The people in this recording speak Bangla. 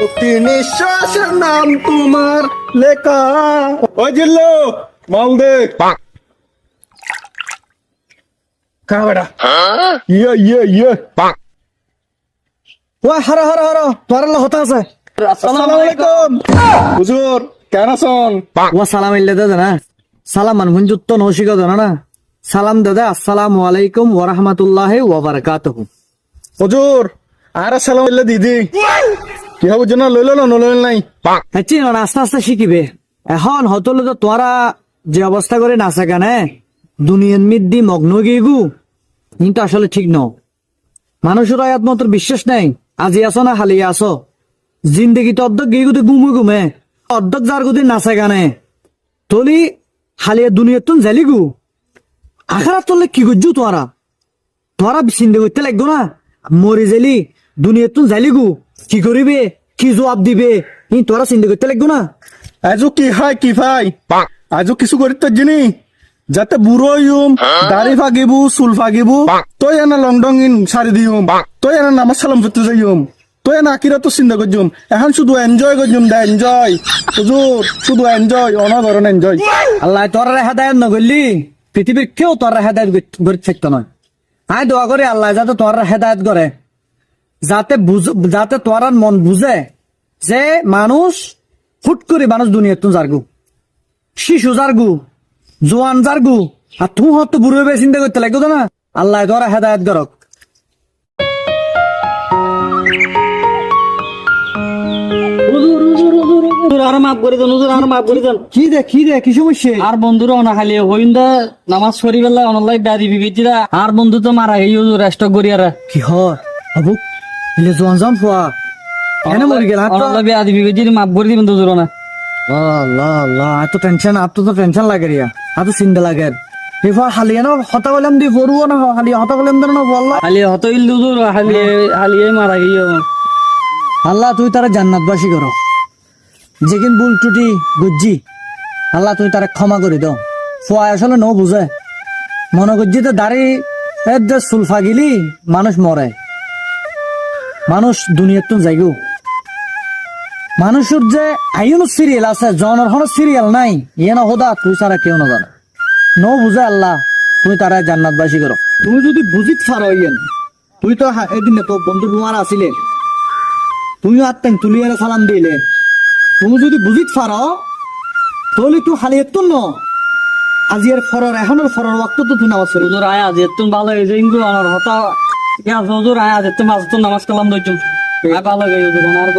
প্রতি নিঃশ্বাসের নাম তোমার লেখা। ওই জিল্লো মাল দে কারা বেটা ইয়ে ওই হারা হারা হারা তোর আল্লাহ হতা আছে। আসসালামু আলাইকুম হুজুর কেন আছেন? ওয়া সালাম ইল্লা দাদা না সালাম মান হুঞ্জুত তো নশিকা দানা না সালাম দাদা আসসালামু আলাইকুম ওয়া রাহমাতুল্লাহি ওয়া বারাকাতুহু। হুজুর আর আসসালামু আলাইকুম দিদি কি হবে জানা লইল না লইল নাই আচ্ছা না আস্তে আস্তে শিখিবে এখন হতলে তো তোরা যে অবস্থা করে নাচা কেনে দুনিয়ার মিদ্দি মগ্ন গিয়েগু কিন্তু আসলে ঠিক ন মানুষের আয়াত মতো বিশ্বাস নাই আজি আসো না হালিয়ে আসো জিন্দগি তো অর্ধেক গিয়ে গুতে ঘুমে ঘুমে অর্ধেক যার গুদি নাচা গানে তলি হালিয়া দুনিয়ার তুন জালিগু আখারাত তোলে কি করছু তোরা তোরা চিন্তা করতে লাগতো না মরে জেলি দুনিয়ার তুন জালিগু কি করিবে কি জবাব দিবে তোরা চিন্তা করতে লাগতো না। আজও কি হয় কি ভাই আজও কিছু করিতে জিনি যাতে বুড়ো ইউম দাড়ি ফাগিবু চুল ফাগিবু তই এনা লংডং ইন সারি দিউম তই এনা নামাজ সালাম করতে যাইম তই এনা আকিরা তো চিন্তা করছুম এখন শুধু এনজয় করছুম দা এনজয় হুজুর শুধু এনজয় অনাধরণ এনজয়। আল্লাহ তোরা হেদায়ত নগরলি পৃথিবীর কেউ তোরা হেদায়ত করে থাকতো নয়। আয় দোয়া করি আল্লাহ যাতে তোরা হেদায়ত করে যাতে তোর মন বুঝে যে মানুষ হুট করে মানুষ দুনিয়ার তুন যারগু শিশু যারগু জোয়ান যারগু আর তুই হয়তো বুড়ো হয়ে চিন্তা করতে লাগতো না। আল্লাহ তোরা হেদায়ত করক। কি দে কি সমস্যা আর বন্ধুরা অনা খালি হইন্দা নামাজ পড়ি বেলা অনলাই দাদি বিবিজিরা আর বন্ধু তো মারা গই রেস্ট করিয়ারা কি হয় আবু ইলে জোয়ান জান ফুয়া এনে মরি গেল অনলাই দাদি বিবিজির মাপ করে দিবেন দুজুর না আল্লাহ আল্লাহ এত টেনশন আপ তো টেনশন লাগে রিয়া এত চিন্তা লাগে এফা হালিয়া না হতা বললাম দি পড়ুও না হালিয়া হতা বললাম না বললা খালি হত ইল দুজুর খালি খালি মারা গই আল্লাহ তুই তারা জান্নাতবাসী করো যেদিন ভুল ত্রুটি গুজ্জি আল্লাহ তুই তারা ক্ষমা করে দাও ফুয়া আসলে ন বুঝে মনে করছি তো দাড়ি চুল ফাগিলি মানুষ মরে মানুষ দুনিয়ার তো যাইগো মানুষের যে আইন সিরিয়াল আছে জনের হন সিরিয়াল নাই ইয়ে না হোদা তুই ছাড়া কেউ না জানে ন বুঝে আল্লাহ তুই তারা জান্নাতবাসী করো। তুমি যদি বুঝিত পারো ইয়েন তুই তো এদিন তো বন্ধু তোমার আসিলে তুমিও আত্মেন তুলিয়ারে সালাম দিলে তুমি যদি বুঝিত পারো তাহলে তুই হালিয়ে তো ন আজিয়ার ফরর এখনের ফরর ওয়াক্ত তো তুই নামাজ পড়ি হুজুর আয় আজ এত ভালো হয়েছে কিন্তু আমার হতা হুজুর আয় আজ এত মাছ তো নামাজ কালাম দইছুম ভালো গই হুজুর আর